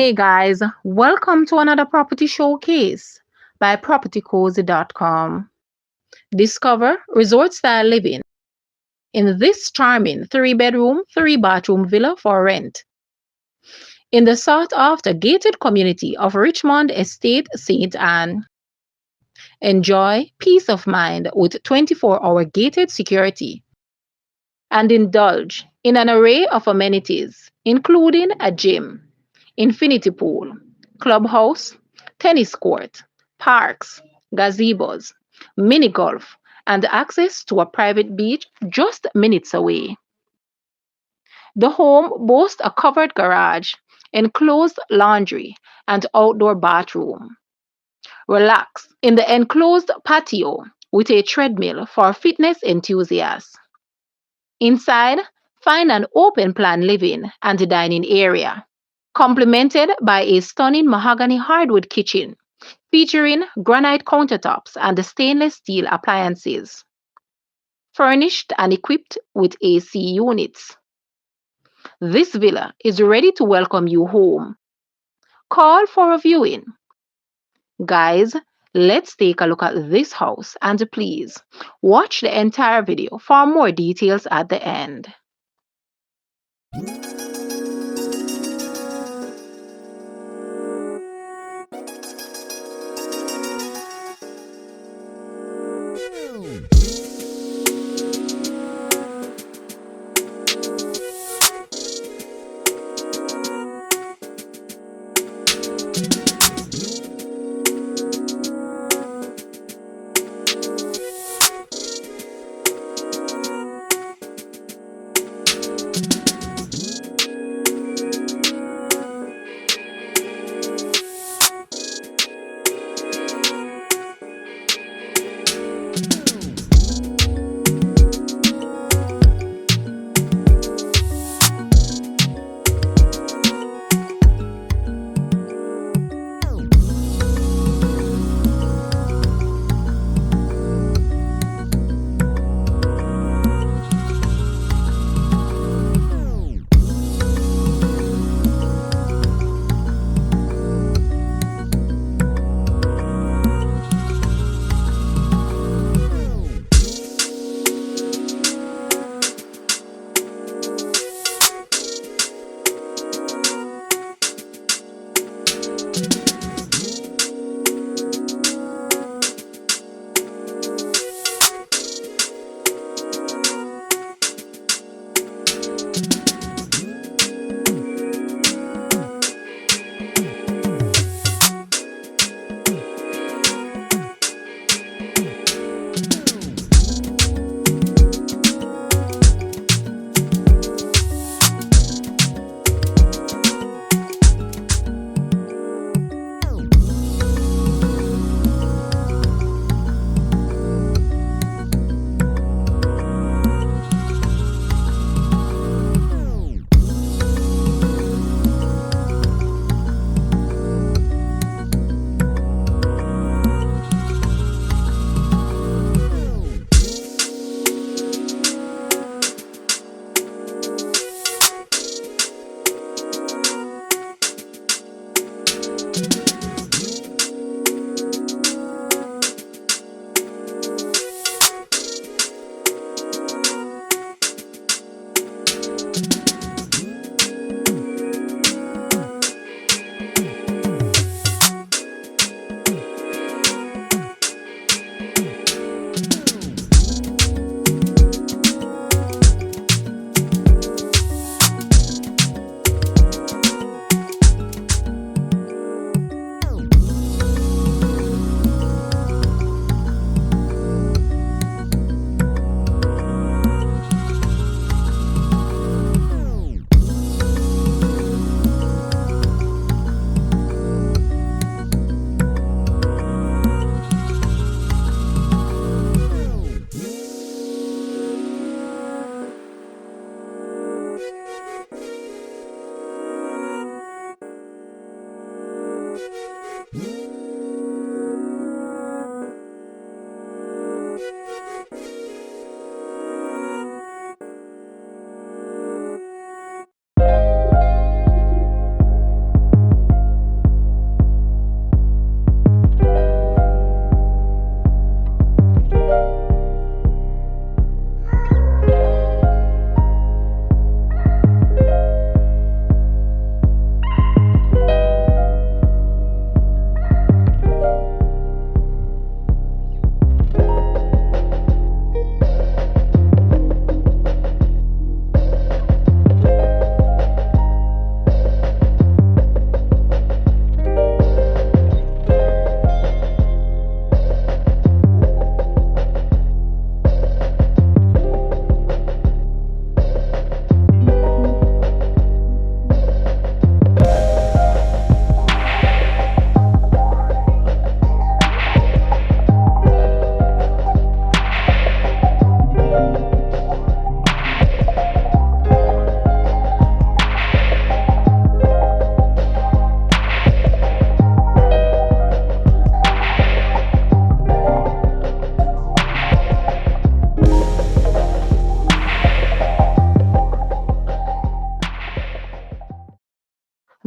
Hey guys, welcome to another property showcase by propertycozy.com. Discover resort style living in this charming 3-bedroom, 3-bathroom villa for rent in the sought after gated community of Richmond Estate, St. Anne. Enjoy peace of mind with 24-hour gated security and indulge in an array of amenities, including a gym, infinity pool, clubhouse, tennis court, parks, gazebos, mini golf, and access to a private beach just minutes away. The home boasts a covered garage, enclosed laundry, and outdoor bathroom. Relax in the enclosed patio with a treadmill for fitness enthusiasts. Inside, find an open plan living and dining area, complemented by a stunning mahogany hardwood kitchen featuring granite countertops and stainless steel appliances, furnished and equipped with AC units. This villa is ready to welcome you home. Call for a viewing. Guys, let's take a look at this house and please watch the entire video for more details at the end.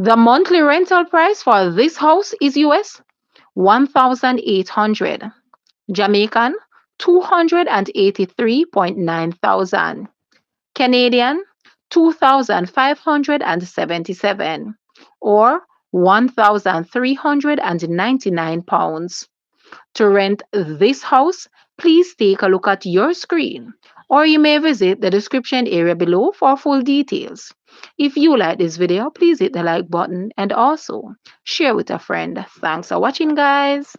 The monthly rental price for this house is US 1,800, Jamaican 283.9 thousand, Canadian 2,577, or £1,399. To rent this house, please take a look at your screen, or you may visit the description area below for full details. If you like this video, please hit the like button and also share with a friend. Thanks for watching, guys.